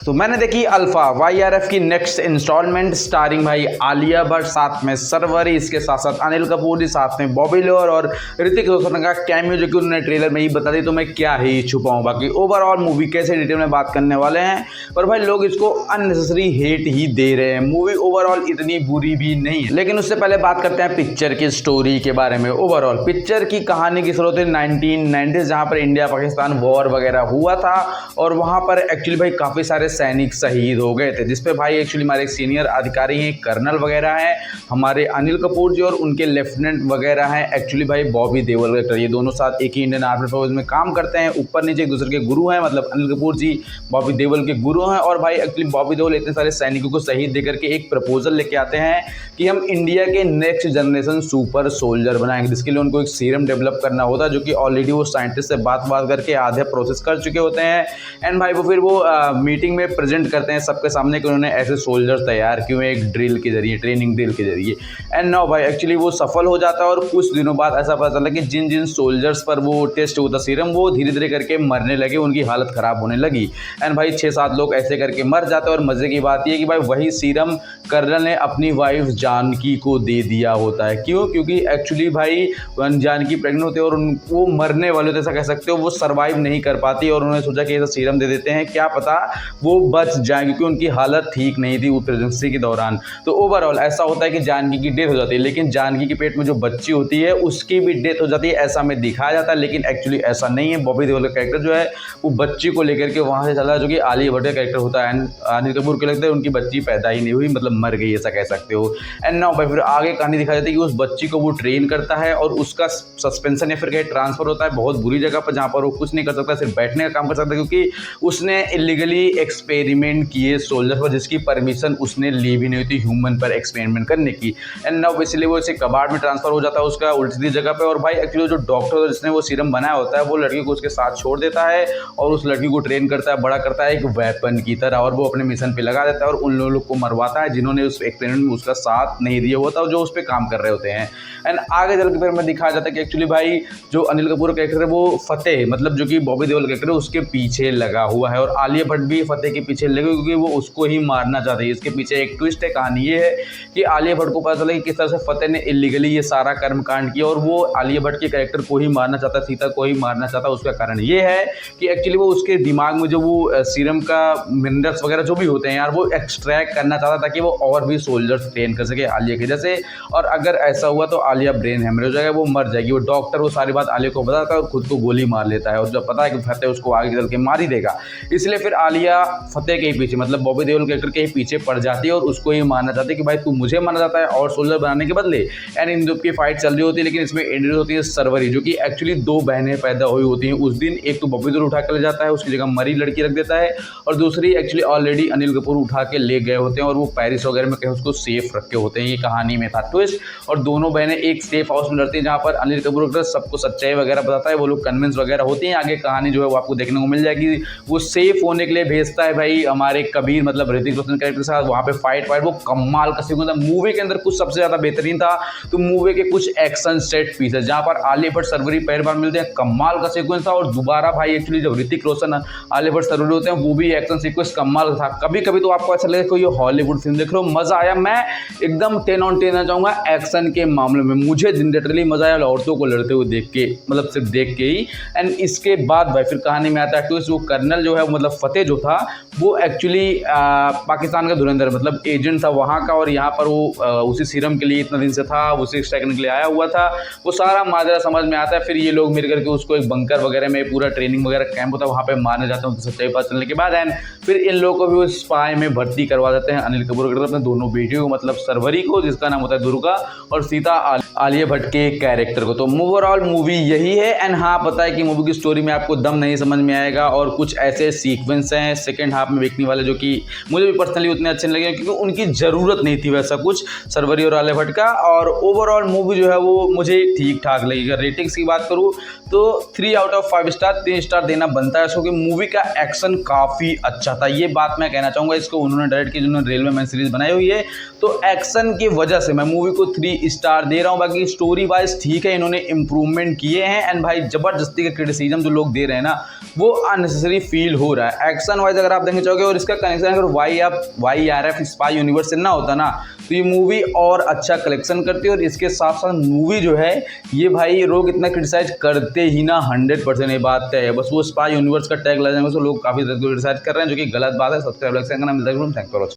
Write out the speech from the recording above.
तो मैंने देखी अल्फा YRF की नेक्स्ट इंस्टॉलमेंट स्टारिंग भाई आलिया भट्ट, साथ में सरवरी, इसके साथ साथ अनिल कपूर जी, साथ में बॉबी देओल और ऋतिक रोशन का कैमियो, जो कि उन्होंने ट्रेलर में ही बता दी। तो मैं क्या ही छुपाऊं, बाकी ओवरऑल मूवी कैसे डिटेल में बात करने वाले हैं। पर भाई लोग इसको अननेसेसरी हेट ही दे रहे हैं। मूवी ओवरऑल इतनी बुरी भी नहीं है, लेकिन उससे पहले बात करते हैं पिक्चर की स्टोरी के बारे में। ओवरऑल पिक्चर की कहानी की शुरुआत 1990s, जहाँ पर इंडिया पाकिस्तान वॉर वगैरह हुआ था और वहाँ पर एक्चुअली भाई काफ़ी सारे सैनिक शहीद हो गए थे, जिसपे भाई एक्चुअली हमारे एक सीनियर अधिकारी हैं, कर्नल वगैरह हैं हमारे अनिल कपूर जी, और उनके लेफ्टिनेंट वगैरह हैं एक्चुअली भाई बॉबी देओल एक्टर। ये दोनों साथ एक ही इंडियन आर्मी फोर्स में काम करते हैं, ऊपर नीचे एक दूसरे के गुरु हैं, मतलब अनिल कपूर जी बॉबी देओल के गुरु हैं। और भाई एक्चुअली बॉबी देओल इतने सारे सैनिकों को शहीद देकर के एक प्रपोजल लेके आते हैं कि हम इंडिया के नेक्स्ट जनरेशन सुपर सोल्जर बनाएंगे, जिसके लिए उनको एक सीरम डेवलप करना होता है, जो कि ऑलरेडी वो साइंटिस्ट से बात करके आधे प्रोसेस कर चुके होते हैं। एंड भाई वो फिर वो मीटिंग में प्रेजेंट करते हैं सबके सामने कि उन्होंने ऐसे सोल्जर तैयार किए हैं एक ड्रिल के जरिए, ट्रेनिंग ड्रिल के जरिए। एंड नाउ भाई एक्चुअली वो सफल हो जाता है और कुछ दिनों बाद ऐसा पता चला कि जिन जिन सोल्जर्स पर वो टेस्ट होता सीरम, वो धीरे धीरे करके मरने लगे, उनकी हालत ख़राब होने लगी। एंड भाई 6-7 लोग ऐसे करके मर जाते हैं। और मज़े की बात यह कि भाई वही सीरम कर्नल ने अपनी वाइफ जानकी को दे दिया होता है। क्यों? क्योंकि एक्चुअली भाई जानकी प्रेग्नेंट होती है और वो मरने वाले होते, ऐसा कह सकते हो, वो सर्वाइव नहीं कर पाती। और उन्होंने सोचा कि ऐसा सीरम दे देते हैं, क्या पता वो बच जाए, क्योंकि उनकी हालत ठीक नहीं थी वो प्रेगनेंसी के दौरान। तो ओवरऑल ऐसा होता है कि जानकी की डेथ हो जाती है, लेकिन जानकी के पेट में जो बच्ची होती है उसकी भी डेथ हो जाती है, ऐसा में दिखाया जाता है। लेकिन एक्चुअली ऐसा नहीं है। बॉबी देओल का कैरेक्टर जो है वो बच्ची को लेकर के वहाँ से चला, जो कि आलिया भट्ट का कैरेक्टर होता है। अनिल कपूर को लगता है उनकी बच्ची पैदा ही नहीं हुई, मतलब मर गई, ऐसा कह सकते हो। एंड नाउ भाई फिर आगे कहानी दिखाई जाती है कि उस बच्ची को वो ट्रेन करता है और उसका सस्पेंशन या फिर कहीं ट्रांसफर होता है बहुत बुरी जगह पर, जहाँ पर वो कुछ नहीं कर सकता, सिर्फ बैठने का काम कर सकता है, क्योंकि उसने इलीगली एक्सपेरिमेंट किए सोल्जर पर, जिसकी परमिशन उसने ली भी नहीं थी ह्यूमन पर एक्सपेरिमेंट करने की। एंड नाउ इसलिए वो इसे कबाड़ में ट्रांसफर हो जाता है उसका उल्टी जगह पे। और भाई एक्चुअली जो डॉक्टर जिसने वो सीरम बनाया होता है वो लड़की को उसके साथ छोड़ देता है और उस लड़की को ट्रेन करता है, बड़ा करता है एक वेपन की तरह, और वो अपने मिशन पे लगा देता है और उन लोगों को मरवाता है जिन्होंने उस एक्सपेरिमेंट में उसका साथ नहीं दिया होता और जो उस पर काम कर रहे होते हैं। एंड आगे चल के फिर मैं दिखाया जाता है कि एक्चुअली भाई जो अनिल कपूर का कैरेक्टर है वो फतेह, मतलब जो कि बॉबी देओल का कैरेक्टर है, उसके पीछे लगा हुआ है। और आलिया भट्ट भी फतेह के पीछे लगी, क्योंकि वो उसको ही मारना चाहती है। इसके पीछे एक ट्विस्ट है। कहानी ये है कि आलिया भट्ट को पता चला कि किस तरह से फतेह ने इलीगली ये सारा कर्मकांड किया और वो आलिया भट्ट के कैरेक्टर को ही मारना चाहता, सीता को ही मारना चाहता। उसका कारण ये है कि एक्चुअली वो उसके दिमाग में जो वो सीरम का मिनरल्स वगैरह जो भी होते हैं यार, वो एक्सट्रैक्ट करना चाहता ताकि वो और भी सोल्जर्स ट्रेन कर सके आलिया के जैसे। और अगर ऐसा हुआ तो आलिया ब्रेन हैमरेज हो जाएगा, वो मर जाएगी। वो डॉक्टर वो सारी बात आलिया को बताता है और खुद को गोली मार लेता है, और जब पता है कि फतेह उसको आगे चल के मार ही देगा, इसलिए फिर आलिया फतेह के ही पीछे, मतलब बॉबी देओल कैरेक्टर के ही पीछे पड़ जाती है और उसको ही मारना चाहती है कि भाई तू मुझे मारना चाहता है और सोल्जर बनाने के बदले। एंड इन दो की फाइट चल रही होती है, लेकिन इसमें इंट्रोड्यूस होती है सरवरी, जो कि एक्चुअली 2 बहनें पैदा हुई होती हैं उस दिन। एक तो बॉबी देओल उठा कर ले जाता है, उसकी जगह मरी लड़की रख देता है, और दूसरी एक्चुअली ऑलरेडी अनिल कपूर उठा के ले गए होते हैं और वो पेरिस वगैरह में कहीं उसको सेफ रखे होते हैं। ये कहानी में था ट्विस्ट। और दोनों बहनें एक सेफ हाउस में रहती हैं, जहाँ पर अनिल कपूर सबको सच्चाई वगैरह बताता है, वो लोग कन्विंस वगैरह होती हैं। आगे कहानी जो है वो आपको देखने को मिल जाएगी। वो सेफ होने के लिए भेजता है भाई हमारे कबीर, मतलब ऋतिक रोशन कैरेक्टर के साथ, वहाँ पे फाइट वो कमाल का सीक्वेंस था। मूवी के अंदर कुछ सबसे ज़्यादा बेहतरीन था तो मूवी के कुछ एक्शन सेट पीसेस, जहाँ पर आलिया भट्ट सरवरी पहली बार मिलते हैं, कमाल का सीक्वेंस था। और दोबारा भाई एक्चुअली जब ऋतिक रोशन आलिया भट्ट सरवरी होते हैं, वो भी एक्शन सीक्वेंस कमाल था। कभी कभी तो आपको ऐसा लगे कोई हॉलीवुड फिल्म देख रहे हो, मज़ा आया। मैं एकदम 10 on 10 चाहूँगा एक्शन के मामले में। मुझे लिटरली मज़ा आया औरतों को लड़ते हुए देख के, मतलब सिर्फ देख के ही। एंड इसके बाद भाई फिर कहानी में आता है ट्विस्ट। वो कर्नल जो है, मतलब फतेह जो था, वो एक्चुअली पाकिस्तान का धुरंधर, मतलब एजेंट था वहाँ का, और यहाँ पर वो उसी सीरम के लिए इतना दिन से था, उसे एक्सट्रैक्ट करने के लिए आया हुआ था। वो सारा माजरा समझ में आता है। फिर ये लोग मिल करके उसको एक बंकर वगैरह में, पूरा ट्रेनिंग वगैरह कैंप होता है, वहाँ पे मारने जाते हैं सच्चाई पता चलने के बाद। एंड फिर इन लोगों को भी वो स्पाई में भर्ती करवा देते हैं अनिल कपूर के अपने दोनों बेटियों को, मतलब सरवरी को जिसका नाम होता है दुर्गा, और सीता आलिया भट्ट के कैरेक्टर को। तो ओवरऑल मूवी यही है। एंड हाँ, पता है कि मूवी की स्टोरी में आपको दम नहीं समझ में आएगा और कुछ ऐसे सीक्वेंस हैं सेकंड हाफ में देखने वाले जो कि मुझे भी पर्सनली उतने अच्छे नहीं लगे, क्योंकि उनकी ज़रूरत नहीं थी वैसा कुछ सरवरी और आलिया भट्ट का। और ओवरऑल मूवी जो है वो मुझे ठीक ठाक लगी। अगर रेटिंग्स की बात करूँ तो 3 out of 5 स्टार, 3 स्टार देना बनता है, क्योंकि मूवी का एक्शन काफ़ी अच्छा था। ये बात मैं कहना चाहूँगा। इसको उन्होंने डायरेक्ट की, जिन्होंने रेलवे मैन सीरीज बनाई हुई है, तो एक्शन की वजह से मैं मूवी को 3 स्टार दे रहा हूँ। बाकी स्टोरी वाइज ठीक है, इन्होंने इंप्रूवमेंट किए हैं। एंड भाई जबरदस्ती का क्रिटिसिज्म जो लोग दे रहे हैं ना, वो अननेसेसरी फील हो रहा है। एक्शन वाइज अगर अगर आप देखना चाहोगे। और इसका कनेक्शन अगर YRF स्पाई यूनिवर्स से ना होता ना तो ये मूवी और अच्छा कलेक्शन करती है। और इसके साथ साथ मूवी जो है ये भाई लोग इतना क्रिटिसाइज करते ही ना 100%, ये बात तय है। बस वो स्पाई यूनिवर्स का टैग लगा जाएगा तो लोग काफ़ी क्रिटिसाइज कर रहे हैं, जो कि गलत बात है। सब्सक्राइब लाइक करना मिलता है। Thank you.